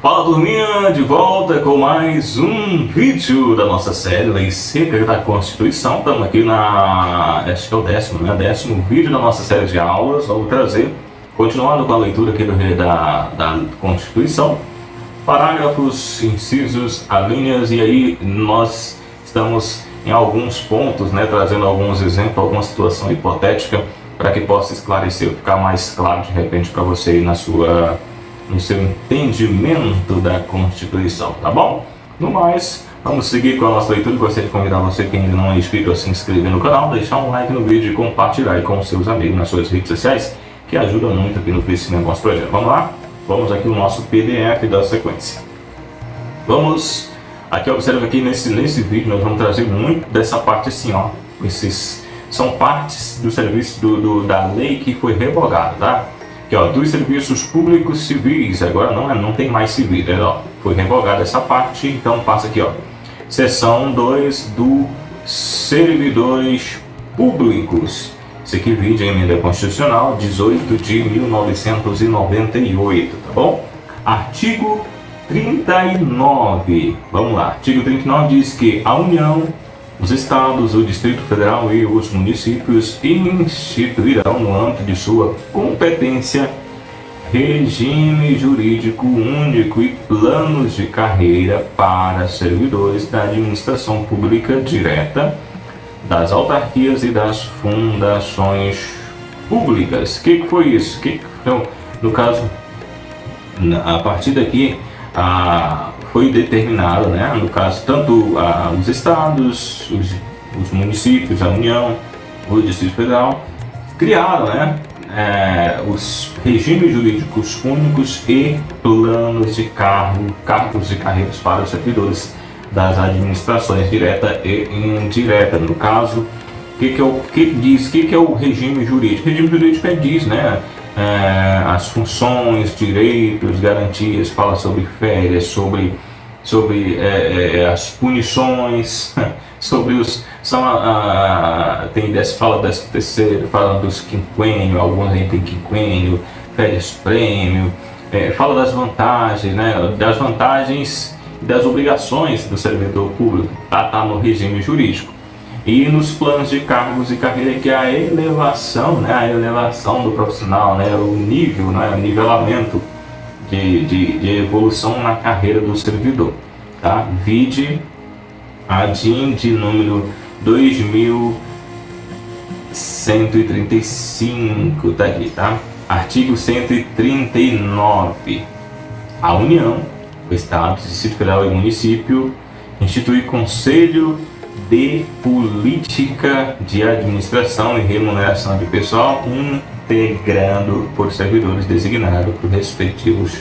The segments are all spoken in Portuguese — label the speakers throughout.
Speaker 1: Fala turminha, de volta com mais um vídeo da nossa série Lei Seca da Constituição. Estamos aqui acho que é o décimo vídeo da nossa série de aulas. Vamos trazer, continuando com a leitura aqui da Constituição, parágrafos, incisos, alíneas, e aí nós estamos em alguns pontos, né, trazendo alguns exemplos, alguma situação hipotética para que possa esclarecer, ficar mais claro de repente para você aí no seu entendimento da Constituição, tá bom? No mais, vamos seguir com a nossa leitura. Gostaria de convidar você que ainda não é inscrito a se inscrever no canal, deixar um like no vídeo e compartilhar aí com os seus amigos nas suas redes sociais, que ajuda muito aqui no crescimento do nosso projeto. Vamos lá? Vamos aqui no nosso PDF da sequência. Vamos aqui, observa aqui nesse vídeo, nós vamos trazer muito dessa parte assim, ó. Esses são partes do serviço da lei que foi revogada, tá? Aqui, ó, dos serviços públicos civis, agora não tem mais civil, né? Ó, foi revogada essa parte, então passa aqui, ó, seção 2 do servidores públicos. Isso aqui vídeo em emenda constitucional 18 de 1998, tá bom? Artigo 39, vamos lá, artigo 39 diz que a União, os estados, o Distrito Federal e os municípios instituirão no âmbito de sua competência regime jurídico único e planos de carreira para servidores da administração pública direta, das autarquias e das fundações públicas. O que foi isso? Então, no caso, a partir daqui, foi determinado, né, no caso, tanto os estados, os municípios, a União, o Distrito Federal, criaram, né, os regimes jurídicos únicos e planos de cargos de carreiras para os servidores das administrações direta e indireta. No caso, o que é o regime jurídico? O regime jurídico diz, né, as funções, direitos, garantias, fala sobre férias, sobre as punições, sobre os fala das terceiro, fala dos quinquênio, alguns aí tem quinquênio, férias prêmio, fala das vantagens, né, das vantagens e das obrigações do servidor público, tá no regime jurídico. E nos planos de cargos e carreira, que é a elevação, né, a elevação do profissional, né, o nível, né, o nivelamento de evolução na carreira do servidor, tá? Vide a DIN de número 2135, tá aqui, tá? Artigo 139. A União, o Estado, o Distrito Federal e o município institui Conselho de Política de Administração e Remuneração de Pessoal, integrando por servidores designados por respectivos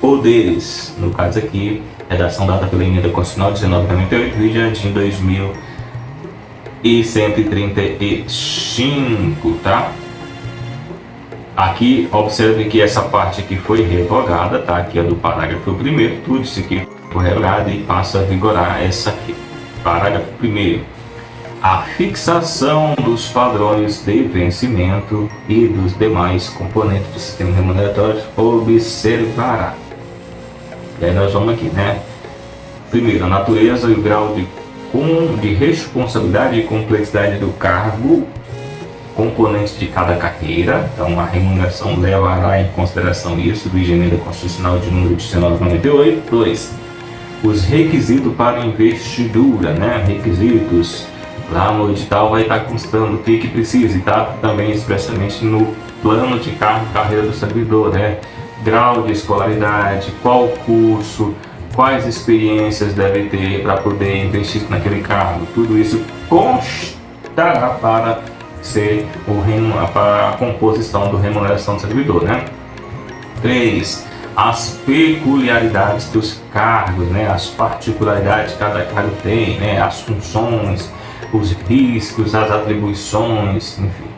Speaker 1: poderes. No caso aqui, redação dada pela emenda constitucional 1998, vídeo de 2135, tá? Aqui, observe que essa parte aqui foi revogada, tá? Aqui é do parágrafo 1º, tudo isso aqui foi revogado e passa a vigorar essa aqui. Parágrafo 1º. A fixação dos padrões de vencimento e dos demais componentes do sistema remuneratório observará. E aí nós vamos aqui, né? Primeiro, a natureza e o grau de responsabilidade e complexidade do cargo, componentes de cada carreira. Então a remuneração levará em consideração isso, do emenda constitucional de número 1998. 2. Os requisitos para investidura, né? Requisitos, lá no edital vai estar constando o que precisa, e tá também expressamente no plano de carreira do servidor, né? Grau de escolaridade, qual curso, quais experiências deve ter para poder investir naquele cargo. Tudo isso constará para ser para a composição do remuneração do servidor, né? 3. As peculiaridades dos cargos, né, as particularidades que cada cargo tem, né, as funções, os riscos, as atribuições, enfim,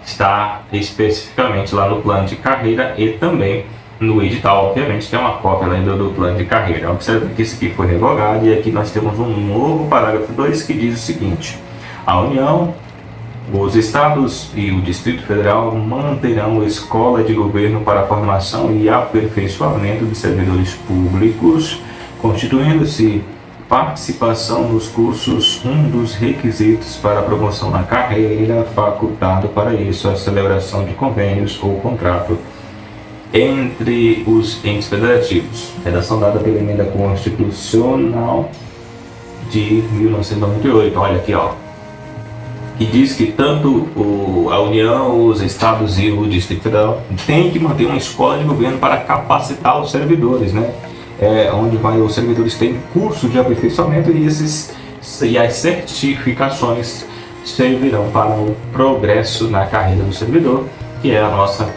Speaker 1: está especificamente lá no plano de carreira e também no edital, obviamente, que é uma cópia ainda do plano de carreira. Observe que isso aqui foi revogado e aqui nós temos um novo parágrafo 2 que diz o seguinte: a União, Os estados e o Distrito Federal manterão escola de governo para a formação e aperfeiçoamento de servidores públicos, constituindo-se participação nos cursos um dos requisitos para a promoção na carreira, facultado para isso a celebração de convênios ou contrato entre os entes federativos. Redação dada pela Emenda Constitucional de 1998. Olha aqui, ó, que diz que tanto a União, os estados e o Distrito Federal têm que manter uma escola de governo para capacitar os servidores, né? Onde os servidores têm curso de aperfeiçoamento e as certificações servirão para o progresso na carreira do servidor, que é a nossa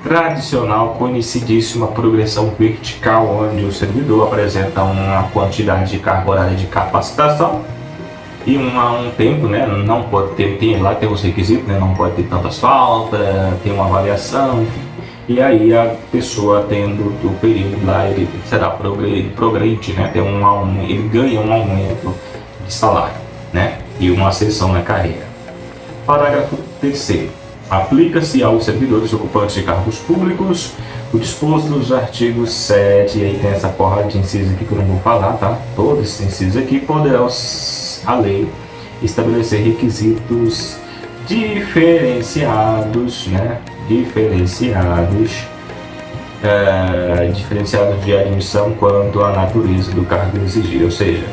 Speaker 1: tradicional, conhecidíssima progressão vertical, onde o servidor apresenta uma quantidade de carga horária de capacitação e um tempo, né? Não pode ter, tem os requisitos, né? Não pode ter tantas faltas, tem uma avaliação, enfim. E aí a pessoa tendo o período lá, ele progride, né? Tem ele ganha um aumento de salário, né? E uma ascensão na carreira. Parágrafo 3º. Aplica-se aos servidores ocupantes de cargos públicos o disposto dos artigos 7, e aí tem essa porra de inciso aqui que eu não vou falar, tá? Todos esses incisos aqui poderão a lei estabelecer requisitos diferenciados, né? Diferenciados de admissão quanto à natureza do cargo exigido, ou seja,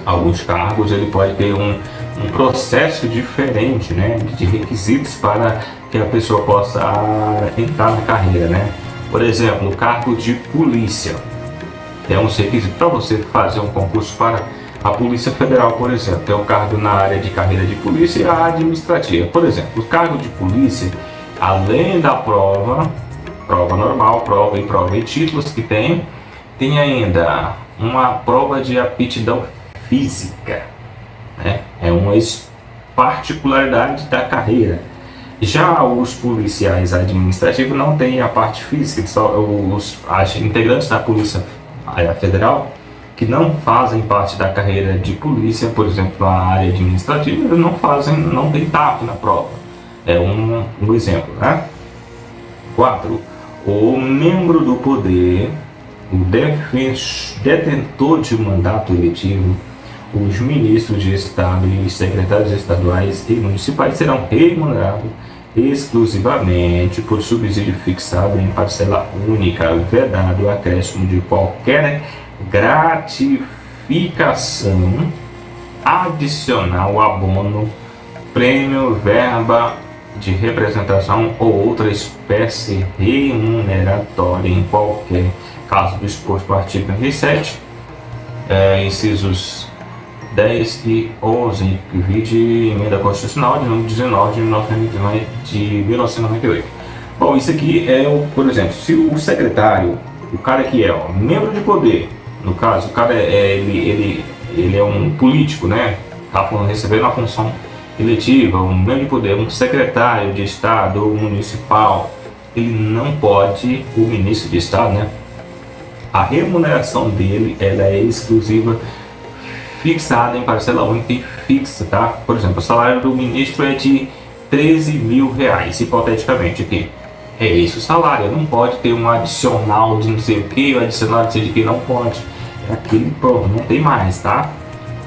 Speaker 1: alguns cargos ele pode ter um processo diferente, né, de requisitos para que a pessoa possa entrar na carreira, né? Por exemplo, o cargo de polícia tem uns requisitos para você fazer um concurso para a Polícia Federal, por exemplo. Tem um cargo na área de carreira de polícia e a administrativa. Por exemplo, o cargo de polícia, além da prova normal, prova e títulos que tem ainda uma prova de aptidão física, né? É uma particularidade da carreira. Já os policiais administrativos não têm a parte física, só os integrantes da Polícia Federal que não fazem parte da carreira de polícia, por exemplo, a área administrativa, não tem TAP na prova. É um exemplo, né? 4. O membro do poder, o detentor de mandato eletivo, os ministros de Estado e os secretários estaduais e municipais serão remunerados exclusivamente por subsídio fixado em parcela única, vedado o acréscimo de qualquer gratificação adicional, abono, prêmio, verba de representação ou outra espécie remuneratória em qualquer caso do exposto no artigo 37, incisos 10 e 11, que vide emenda constitucional de número 19 de 1998. Bom, isso aqui por exemplo, se o secretário, o cara que é membro de poder, no caso, o cara ele é um político, né? Tá recebendo a função eletiva, um membro de poder, um secretário de Estado ou municipal, ele não pode, o ministro de Estado, né? A remuneração dele, ela é exclusiva, fixada em parcela única e fixa, tá? Por exemplo, o salário do ministro é de 13 mil reais, hipoteticamente aqui. É esse o salário, não pode ter um adicional de não sei o que, um adicional de não sei de que, não pode. É aquele, pronto, não tem mais, tá?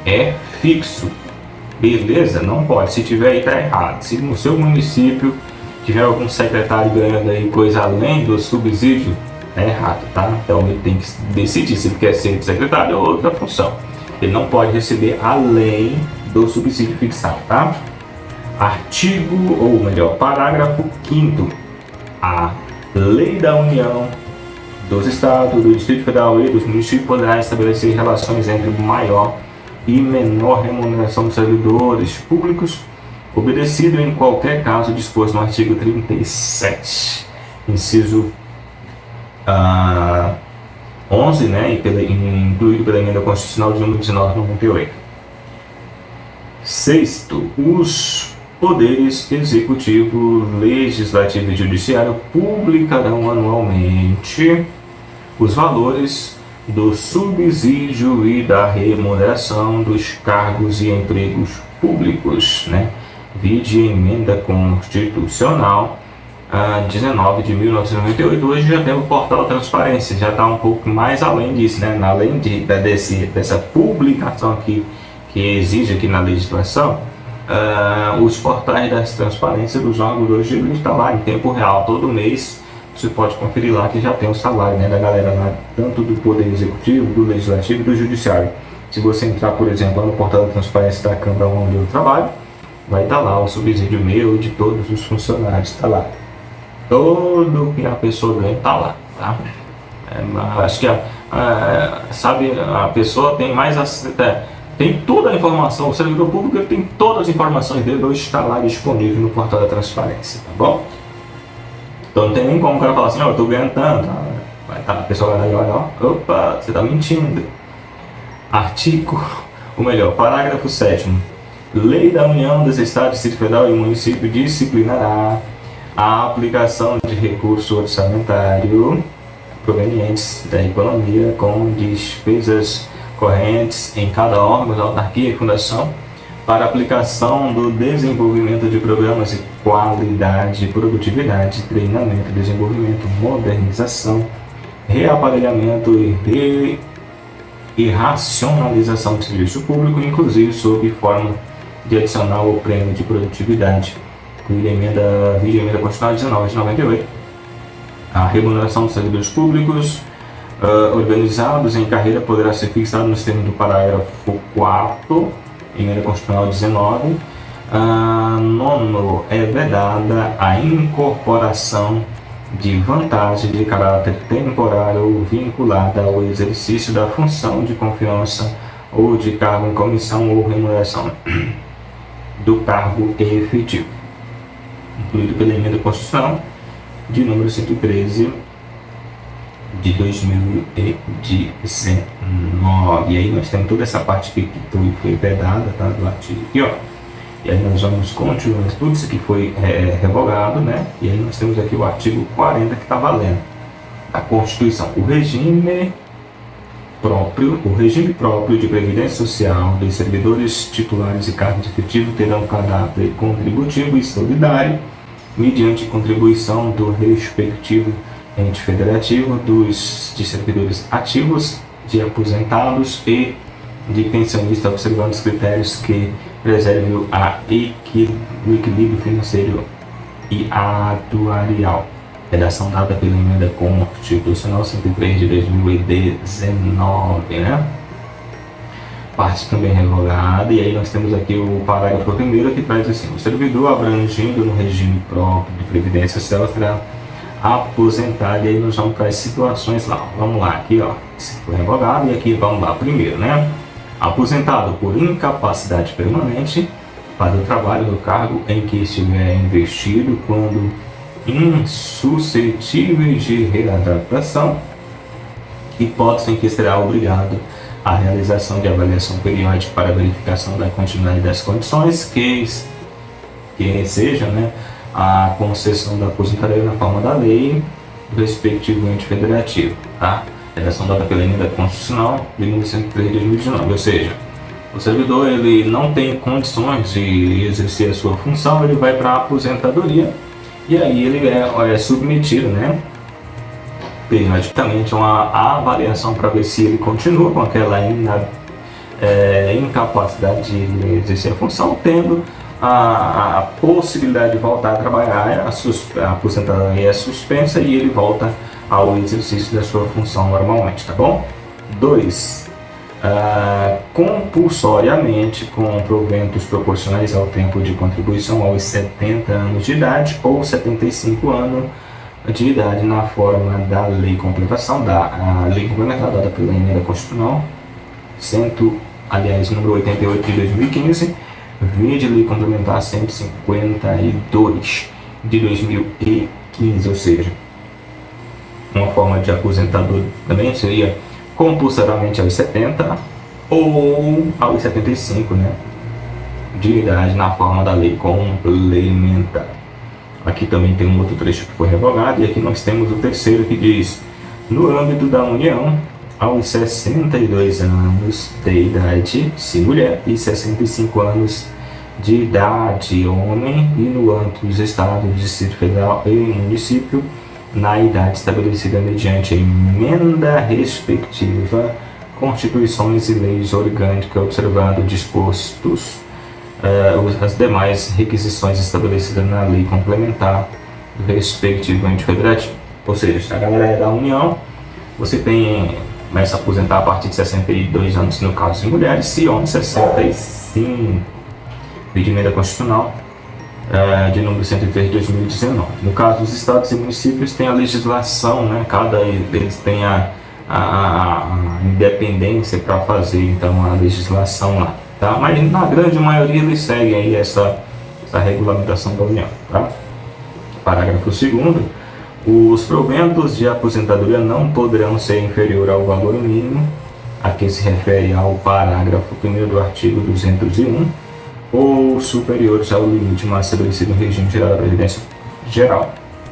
Speaker 1: É fixo. Beleza? Não pode. Se tiver aí, tá errado. Se no seu município tiver algum secretário ganhando aí coisa além do subsídio, é errado, tá? Então ele tem que decidir se ele quer ser secretário ou outra função. Ele não pode receber além do subsídio fixado, tá? Parágrafo 5º. A lei da União, dos Estados, do Distrito Federal e dos municípios poderá estabelecer relações entre maior e menor remuneração dos servidores públicos, obedecido em qualquer caso disposto no artigo 37, inciso 11, né, incluído pela emenda constitucional de número 19 de 98. Sexto, os poderes executivo, legislativo e judiciário publicarão anualmente os valores do subsídio e da remuneração dos cargos e empregos públicos, né? vide emenda constitucional 19 de 1998. Hoje já tem o portal Transparência, já está um pouco mais além disso, né? Além dessa publicação aqui que exige aqui na legislação, os portais das transparências dos órgãos hoje ele está lá em tempo real, todo mês você pode conferir lá que já tem o salário, né, da galera lá, tanto do Poder Executivo, do Legislativo e do Judiciário. Se você entrar, por exemplo, lá no portal da transparência da Câmara onde eu trabalho, vai estar lá o subsídio meu de todos os funcionários, está lá. Todo que a pessoa ganha está lá, tá? Acho que sabe, a pessoa tem mais tem toda a informação, o servidor público ele tem todas as informações dele, hoje está lá disponível no portal da transparência, tá bom? Então não tem nem como o cara falar assim, ó, eu tô ganhando tanto. Vai estar, a pessoa vai lá e olha, ó, opa, você tá mentindo. Parágrafo 7º. Lei da União dos Estados, Distrito Federal e Município disciplinará a aplicação de recurso orçamentário provenientes da economia com despesas correntes em cada órgão, autarquia e fundação para aplicação do desenvolvimento de programas de qualidade, produtividade, treinamento, desenvolvimento, modernização, reaparelhamento e racionalização do serviço público, inclusive sob forma de adicional ou prêmio de produtividade, com emenda constitucional 19 de 98. A remuneração dos servidores públicos organizados em carreira poderá ser fixada nos termos do parágrafo 4º, emenda constitucional 19. Nono, é vedada a incorporação de vantagem de caráter temporário ou vinculada ao exercício da função de confiança ou de cargo em comissão ou remuneração do cargo efetivo, incluído pela emenda constitucional de número 113 de 2019. E aí nós temos toda essa parte que foi vedada, tá, do artigo aqui, ó. E aí nós vamos continuar, tudo isso aqui foi revogado, né? E aí nós temos aqui o artigo 40 que está valendo. A Constituição, o regime próprio de previdência social dos servidores titulares e cargos efetivos terão caráter contributivo e solidário, mediante contribuição do respectivo ente federativo, de servidores ativos, de aposentados e de pensionistas, observando os critérios que preservem o equilíbrio financeiro e atuarial. Redação dada pela emenda constitucional 103 de 2019, né? Parte também revogada. E aí nós temos aqui o parágrafo 1º que traz assim: o servidor abrangido no regime próprio de previdência social será aposentado. E aí nós vamos para as situações lá. Vamos lá, aqui ó, isso foi revogado. E aqui vamos lá, primeiro, né? Aposentado por incapacidade permanente para o trabalho do cargo em que estiver investido, quando insuscetíveis de readaptação, hipótese em que será obrigado à realização de avaliação periódica para verificação da continuidade das condições que sejam, né, a concessão da aposentadoria na forma da lei do respectivo ente federativo, tá? Redação dada pela emenda constitucional de 1903 de 2019, ou seja, o servidor ele não tem condições de exercer a sua função, ele vai para a aposentadoria e aí ele é submetido, né, periodicamente a uma avaliação para ver se ele continua com aquela incapacidade de exercer a função, tendo a possibilidade de voltar a trabalhar. A aposentadoria é suspensa e ele volta ao exercício da sua função normalmente, tá bom? 2. Compulsoriamente com proventos proporcionais ao tempo de contribuição aos 70 anos de idade ou 75 anos de idade na forma da lei complementar dada pela emenda constitucional número 88 de 2015, vide lei complementar 152 de 2015, ou seja, uma forma de aposentador também seria compulsoriamente aos 70 ou aos 75, né, de idade na forma da lei complementar. Aqui também tem um outro trecho que foi revogado, e aqui nós temos o terceiro que diz: no âmbito da União, aos 62 anos de idade, se mulher, e 65 anos de idade, homem, e no âmbito dos estados, Distrito Federal e município, na idade estabelecida mediante a emenda respectiva, constituições e leis orgânicas, observando dispostos as demais requisições estabelecidas na lei complementar do respectivo ente federativo. Ou seja, se a galera é da União, você começa a aposentar a partir de 62 anos, no caso de mulheres, e homens 65, lei de emenda constitucional de número 103 de 2019. No caso dos estados e municípios, tem a legislação, né? Cada deles tem a independência para fazer então a legislação lá, tá? Mas na grande maioria eles seguem aí essa regulamentação da União, tá? Parágrafo 2º, os proventos de aposentadoria não poderão ser inferior ao valor mínimo a que se refere ao parágrafo 1º do artigo 201 ou superiores ao limite máximo estabelecido no regime geral da Previdência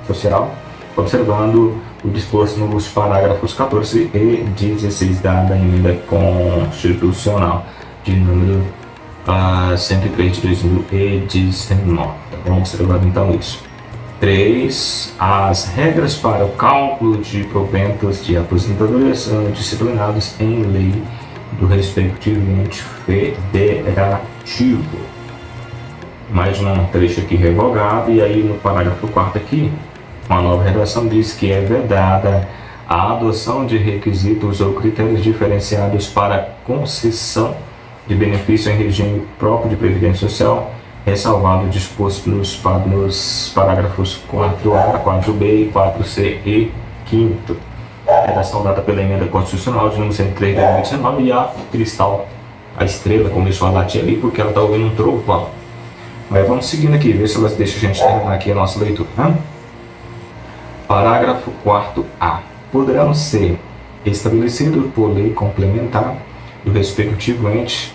Speaker 1: Social, observando o disposto nos parágrafos 14 e 16 da emenda constitucional de número 103 de 2019. Vamos observar então isso. 3. As regras para o cálculo de proventos de aposentadoria são disciplinadas em lei do respectivo ente federativo. Mais um trecho aqui revogado, e aí no parágrafo 4º aqui, uma nova redação diz que é vedada a adoção de requisitos ou critérios diferenciados para concessão de benefício em regime próprio de previdência social, ressalvado o disposto nos parágrafos 4A, 4B e 4C e 5º. Redação dada pela emenda constitucional de número 103 de 2019, e a estrela começou a latir ali porque ela está ouvindo um trovão. Mas vamos seguindo aqui, ver se elas deixam a gente terminar aqui a nossa leitura, né? Parágrafo 4A. Poderão ser estabelecidos por lei complementar do respectivo ente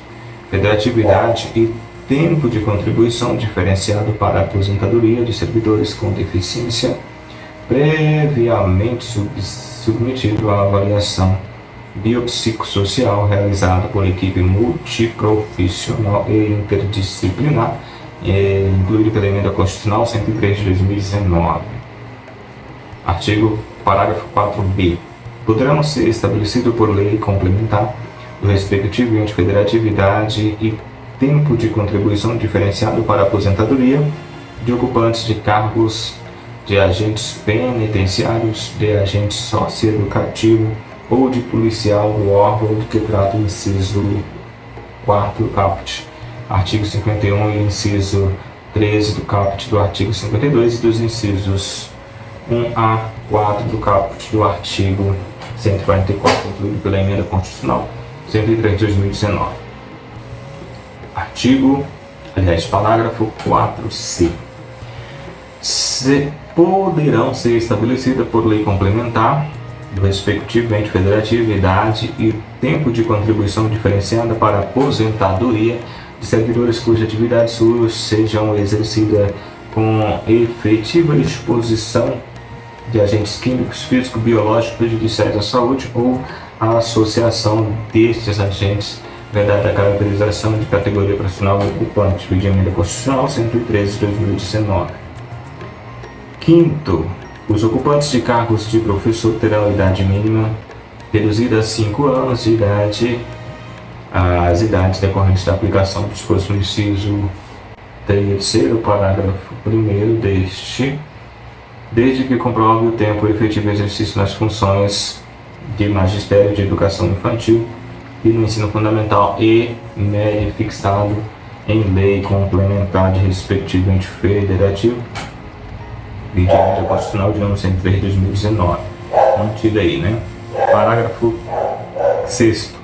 Speaker 1: federatividade e tempo de contribuição diferenciado para a aposentadoria de servidores com deficiência, previamente submetido à avaliação biopsicossocial realizada por equipe multiprofissional e interdisciplinar, incluído pela emenda constitucional 103 de 2019. Parágrafo 4b. Poderão ser estabelecidos por lei complementar do respectivo ente federatividade e tempo de contribuição diferenciado para a aposentadoria de ocupantes de cargos de agentes penitenciários, de agente socioeducativo ou de policial do órgão do que trata o inciso 4º caput, artigo 51 e inciso 13 do caput do artigo 52 e dos incisos 1A, 4 do caput do artigo 144, incluído pela emenda constitucional 103 de 2019. Parágrafo 4C. Poderão ser estabelecidas por lei complementar do respectivo ente federativo idade e tempo de contribuição diferenciada para aposentadoria de servidores cuja atividade sejam exercidas com efetiva exposição de agentes químicos, físicos, biológicos prejudiciais à saúde ou a associação destes agentes, vedada a caracterização de categoria profissional ocupante, de emenda constitucional 113 de 2019. 5º. Os ocupantes de cargos de professor terão idade mínima reduzida a 5 anos de idade, as idades decorrentes da aplicação do disposto no inciso 3º, parágrafo 1º desde que comprove o tempo efetivo exercício nas funções de magistério de educação infantil e no ensino fundamental e médio fixado em lei complementar de respectivo ente federativo, lei de emenda constitucional de número 103 de 2019. Mantido aí, né? Parágrafo 6º.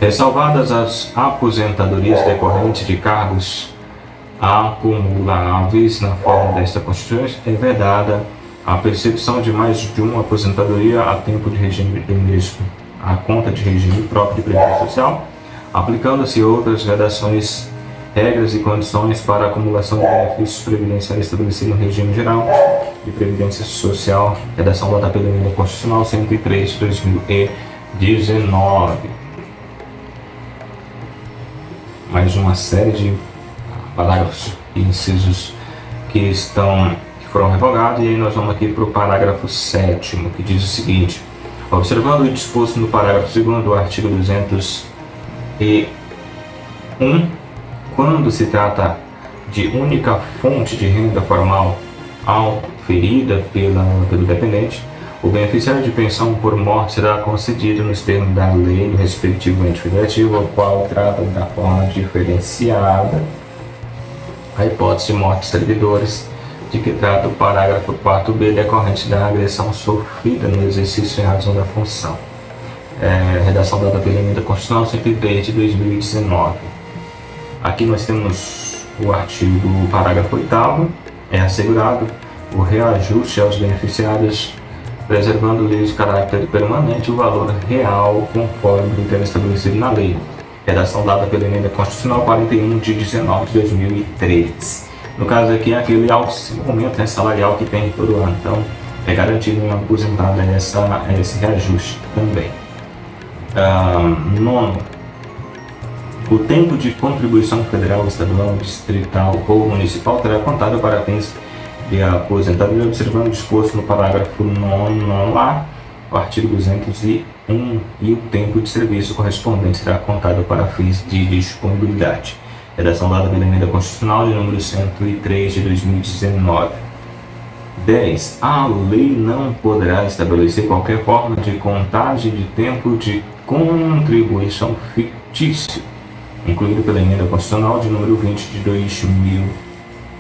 Speaker 1: Ressalvadas as aposentadorias decorrentes de cargos acumuláveis na forma desta Constituição, é vedada a percepção de mais de uma aposentadoria a tempo de regime mesmo, a conta de regime próprio de previdência social, aplicando-se outras redações, regras e condições para a acumulação de benefícios previdenciários estabelecidos no regime geral de previdência social, redação dada pela emenda constitucional 103 de 2019. Mais uma série de parágrafos e incisos que foram revogados, e aí nós vamos aqui para o parágrafo 7º, que diz o seguinte: observando o disposto no parágrafo 2º do artigo 201, quando se trata de única fonte de renda formal auferida pelo dependente, o beneficiário de pensão por morte será concedido nos termos da lei do respectivo ente federativo, ao qual trata da forma diferenciada a hipótese de morte dos servidores, de que trata o parágrafo 4b, decorrente da agressão sofrida no exercício em razão da função. Redação dada pela Emenda Constitucional 103 de 2019. Aqui nós temos o parágrafo 8º, é assegurado o reajuste aos beneficiários, preservando-lhes o caráter permanente e o valor real, conforme o critério estabelecido na lei. Redação dada pela Emenda Constitucional 41 de 19 de 2003. No caso aqui é aquele aumento salarial que tem todo ano, então é garantido uma aposentada esse reajuste também. Nono, o tempo de contribuição federal, estadual, distrital ou municipal terá contado para fins de aposentadoria, observando o disposto no parágrafo 9º, o artigo 201, e o tempo de serviço correspondente será contado para fins de disponibilidade. Redação dada pela Emenda Constitucional de número 103 de 2019. 10. A lei não poderá estabelecer qualquer forma de contagem de tempo de contribuição fictício, incluído pela Emenda Constitucional de número 20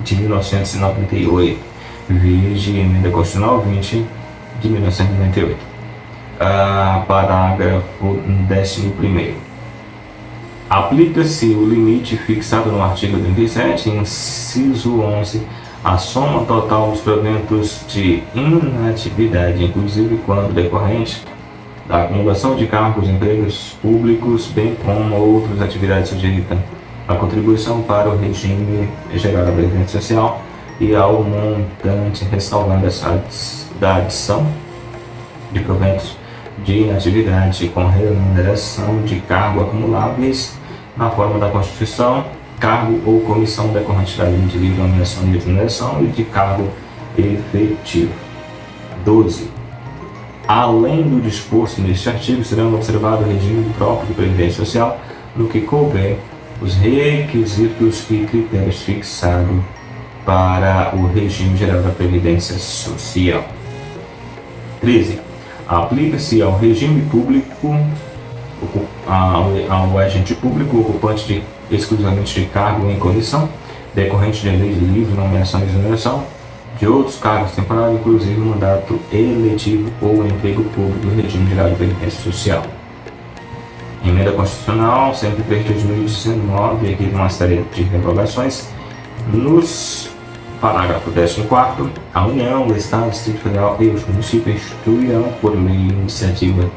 Speaker 1: de 1998. Veja Emenda Constitucional 20 de 1998. Parágrafo 11º. Aplica-se o limite fixado no artigo 37, inciso 11, a soma total dos proventos de inatividade, inclusive quando decorrente da acumulação de cargos, empregos públicos, bem como outras atividades sujeitas à contribuição para o regime geral da Previdência Social e ao montante ressalvado da adição de proventos de inatividade com remuneração de cargo acumuláveis na forma da Constituição, cargo ou comissão decorrente da lei de livre nomeação e remuneração e de cargo efetivo. 12. Além do disposto neste artigo, serão observados o regime próprio de previdência social, no que couber os requisitos e critérios fixados para o regime geral da Previdência Social. 13. Aplica-se ao regime público, ao agente público ocupante exclusivamente de cargo em comissão, decorrente de lei de livre nomeação e exoneração, de outros cargos temporários, inclusive mandato eletivo ou emprego público do regime geral de previdência social. Emenda Constitucional 103 de 2019, aqui uma série de revogações. Nos parágrafo 14º, a União, o Estado, o Distrito Federal e os municípios instituirão, por lei e iniciativa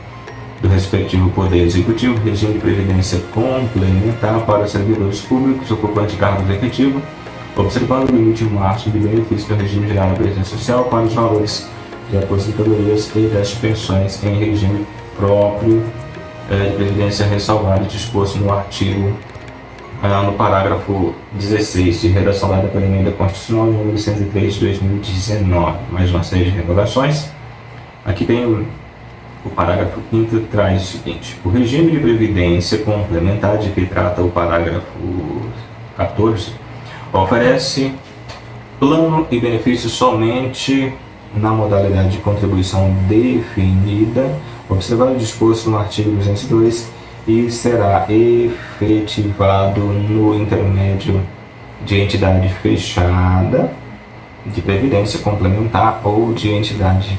Speaker 1: do respectivo Poder Executivo, regime de previdência complementar para servidores públicos ocupantes de cargos efetivos, observando o limite máximo de benefício do regime geral da Previdência Social para os valores de aposentadorias e das pensões em regime próprio de previdência ressalvado disposto no artigo no parágrafo 16 de redação dada pela Emenda Constitucional número 103 de 2019. Mais uma série de revogações. Aqui tem o parágrafo 5º, traz o seguinte: o regime de previdência complementar de que trata o parágrafo 14 oferece plano e benefício somente na modalidade de contribuição definida, observado o disposto no artigo 202, e será efetivado no intermédio de entidade fechada de previdência complementar ou de entidade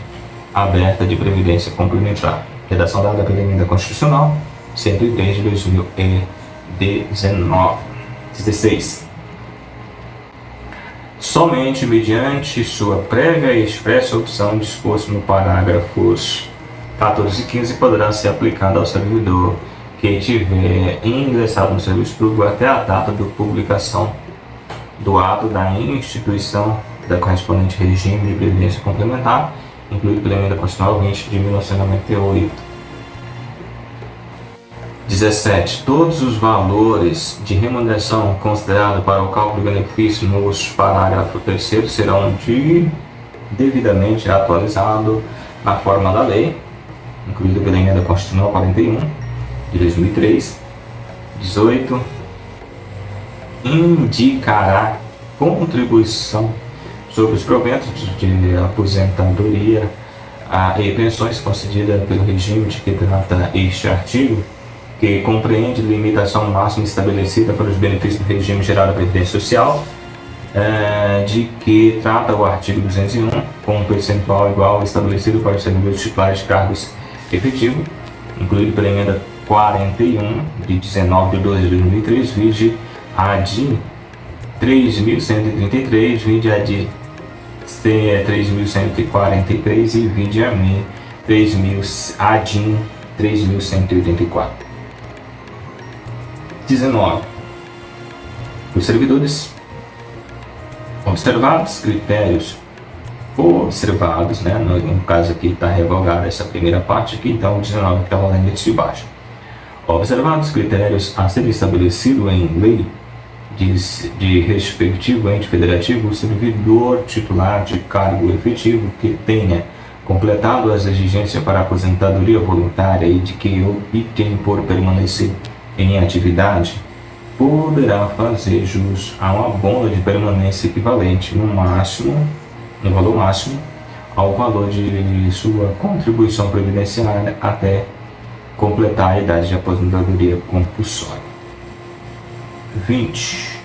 Speaker 1: aberta de previdência complementar. Redação dada pela Emenda Constitucional 103 de 2019. 16. Somente mediante sua prévia e expressa opção disposto no parágrafos 14 e 15 poderá ser aplicada ao servidor que tiver ingressado no serviço público até a data de publicação do ato da instituição da correspondente regime de previdência complementar, incluído pela Emenda Constitucional 20 de 1998. 17. Todos os valores de remuneração considerados para o cálculo do benefício nos parágrafo 3º serão devidamente atualizados na forma da lei, incluído pela emenda constitucional 41 de 2003. 18. Indicará contribuição sobre os proventos de aposentadoria e pensões concedidas pelo regime de que trata este artigo, que compreende limitação máxima estabelecida pelos benefícios do regime geral da Previdência Social, de que trata o artigo 201, com um percentual igual estabelecido para os servidores titulares de cargos efetivos, incluído pela emenda 41 de 19 de 12 de 2003, vide a de 3.133, vide a de 3.143 e vide a ME 3.184. 19. Os servidores observados, critérios observados, né? No caso aqui está revogada essa primeira parte aqui, então o 19 que está valendo esse de baixo. Observados critérios a serem estabelecidos em lei de respectivo ente federativo, o servidor titular de cargo efetivo que tenha completado as exigências para aposentadoria voluntária e de que optem por permanecer em atividade, poderá fazer jus a uma abono de permanência equivalente no valor máximo ao valor de sua contribuição previdenciária até completar a idade de aposentadoria compulsória. 20.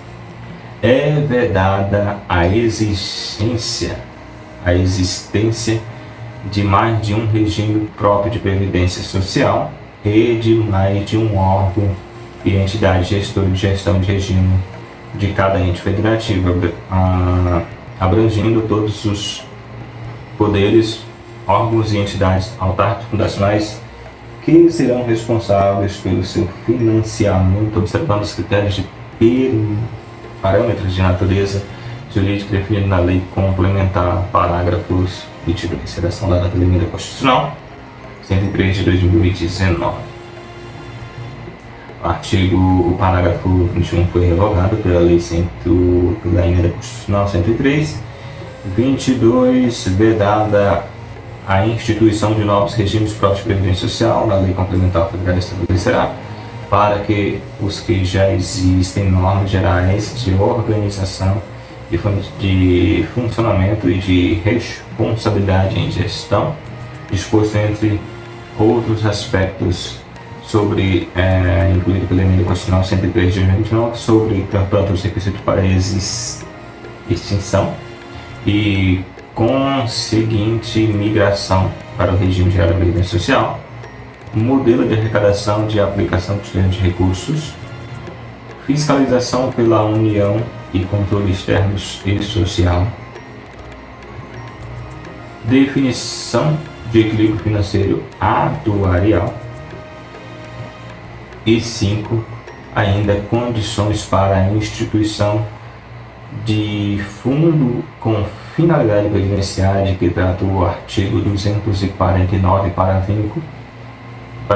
Speaker 1: É vedada a existência de mais de um regime próprio de previdência social e de mais de um órgão e entidade gestora de gestão de regime de cada ente federativo, abrangendo todos os poderes, órgãos e entidades autárquicas fundacionais que serão responsáveis pelo seu financiamento, observando os critérios de parâmetros de natureza jurídica definidos na lei complementar, parágrafos 22, redação dada pela emenda constitucional 103 de 2019. O parágrafo 21 foi revogado pela emenda constitucional 103. 22, vedada a instituição de novos regimes próprios de previdência social. Na lei complementar federal estabelecerá, para que os que já existem, normas gerais de organização, de funcionamento e de responsabilidade em gestão, disposto entre outros aspectos sobre, incluído pela emenda constitucional 103 de 2029, sobre, portanto, os requisitos para extinção e conseguinte migração para o regime geral da Previdência Social, modelo de arrecadação de aplicação dos termos de recursos, fiscalização pela União e controle externos e social, definição de equilíbrio financeiro atuarial e 5, ainda condições para a instituição de fundo com finalidade previdenciária, que trata o artigo 249 para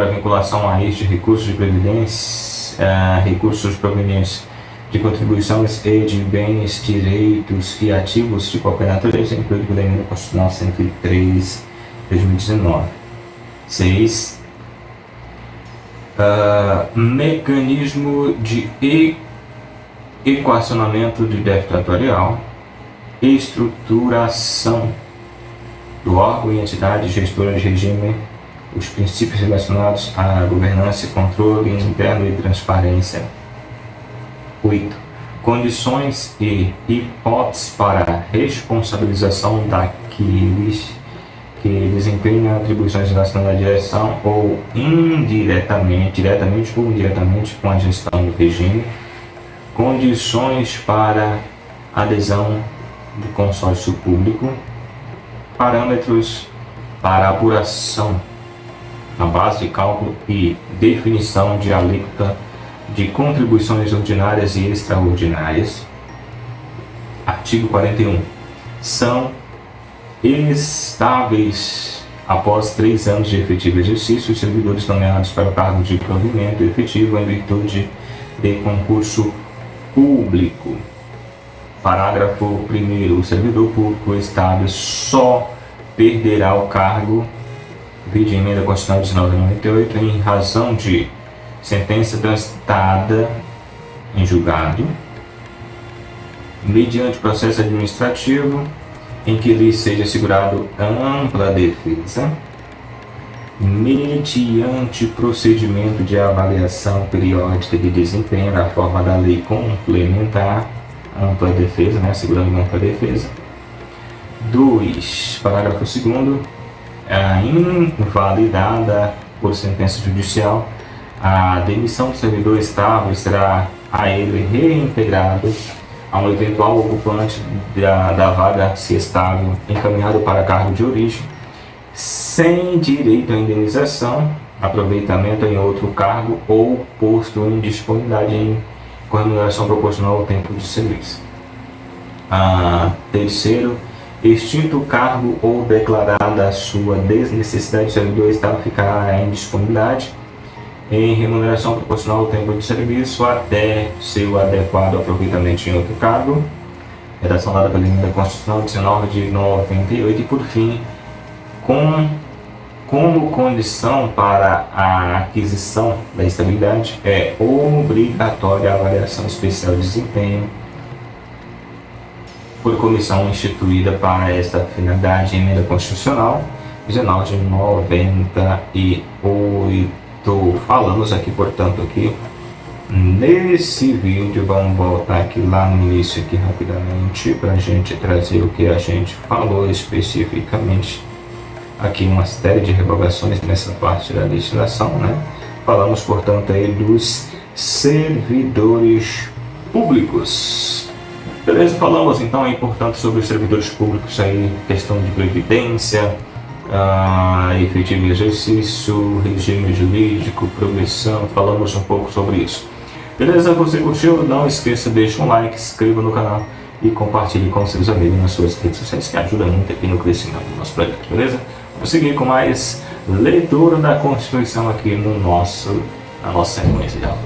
Speaker 1: vinculação a este recurso de previdência, recursos provenientes de contribuições e de bens, direitos e ativos de qualquer natureza, incluído pela emenda constitucional 103 de 2019. 6. Mecanismo de equacionamento de déficit atuarial, estruturação do órgão e entidade gestora de regime, os princípios relacionados à governança e controle interno e transparência. 8. Condições e hipóteses para responsabilização daqueles que desempenham atribuições relacionadas à direção ou diretamente ou indiretamente com a gestão do regime. Condições para adesão do consórcio público, parâmetros para apuração na base de cálculo e definição de alíquota de contribuições ordinárias e extraordinárias. Artigo 41. São estáveis Após 3 anos de efetivo exercício, os servidores nomeados para o cargo de provimento efetivo em virtude de concurso público. Parágrafo 1º. O servidor público estável só perderá o cargo, vide emenda constitucional de 1998, em razão de sentença transitada em julgado, mediante processo administrativo em que lhe seja assegurado ampla defesa, mediante procedimento de avaliação periódica de desempenho na forma da lei complementar, ampla defesa, assegurando ampla defesa. 2. Parágrafo 2º. Invalidada por sentença judicial, a demissão do servidor estável será a ele reintegrado a um eventual ocupante da vaga, se estável, encaminhado para cargo de origem, sem direito à indenização, aproveitamento em outro cargo ou posto em disponibilidade com remuneração proporcional ao tempo de serviço. 3º, extinto o cargo ou declarada a sua desnecessidade, o servidor estável ficará em disponibilidade em remuneração proporcional ao tempo de serviço até seu adequado aproveitamento em outro cargo. Redação dada pela emenda constitucional 19 de 98. E por fim, como condição para a aquisição da estabilidade, é obrigatória a avaliação especial de desempenho por comissão instituída para esta finalidade, emenda constitucional 19 de 98. Falamos aqui, portanto, aqui nesse vídeo, vamos voltar aqui lá no início aqui rapidamente para a gente trazer o que a gente falou especificamente aqui, uma série de revogações nessa parte da legislação, Falamos, portanto, aí dos servidores públicos. Beleza? Falamos então aí, portanto, sobre os servidores públicos aí, questão de previdência, efetivo exercício, regime jurídico, progressão, falamos um pouco sobre isso. Beleza? Você curtiu? Não esqueça, deixa um like, se inscreva no canal e compartilhe com seus amigos nas suas redes sociais, que ajuda muito aqui no crescimento do nosso projeto, beleza? Vamos seguir com mais leitura da Constituição aqui na nossa sequência de aula.